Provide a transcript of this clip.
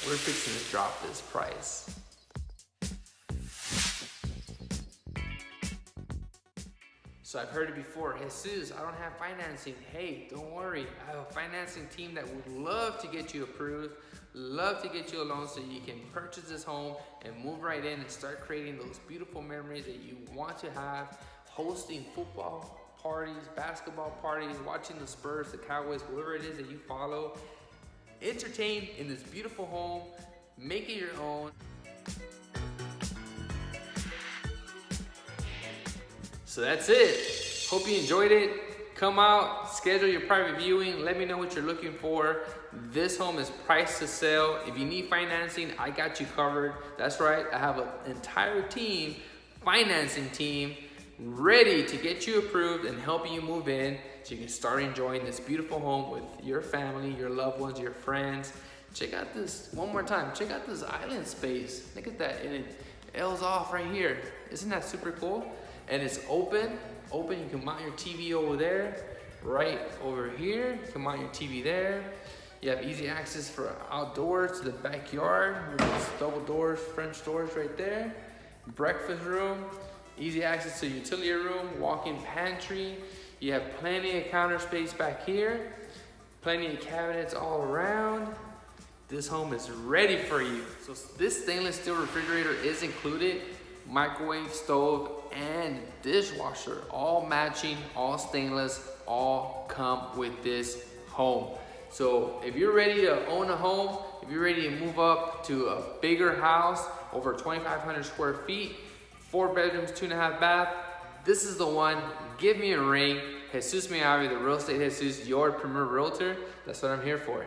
we're fixing to drop this price. So I've heard it before, Jesus, I don't have financing. Hey, don't worry. I have a financing team that would love to get you approved, love to get you a loan so you can purchase this home and move right in and start creating those beautiful memories that you want to have, hosting football parties, basketball parties, watching the Spurs, the Cowboys, whoever it is that you follow. Entertain in this beautiful home, make it your own. So that's it. Hope you enjoyed it. Come out, schedule your private viewing. Let me know what you're looking for. This home is priced to sell. If you need financing, I got you covered. That's right, I have an entire team, financing team, ready to get you approved and help you move in so you can start enjoying this beautiful home with your family, your loved ones, your friends. Check out this, one more time, check out this island space. Look at that, and it L's off right here. Isn't that super cool? And it's open, you can mount your TV over there, right over here, you can mount your TV there. You have easy access for outdoors to the backyard with these double doors, French doors right there. Breakfast room, easy access to utility room, walk-in pantry. You have plenty of counter space back here, plenty of cabinets all around. This home is ready for you. So this stainless steel refrigerator is included, microwave, stove, and dishwasher, all matching, all stainless, all come with this home. So if you're ready to own a home, if you're ready to move up to a bigger house, over 2,500 square feet, 4 bedrooms, 2.5 bath, this is the one. Give me a ring. Jesus Meave, the Real Estate Jesus, your premier realtor. That's what I'm here for.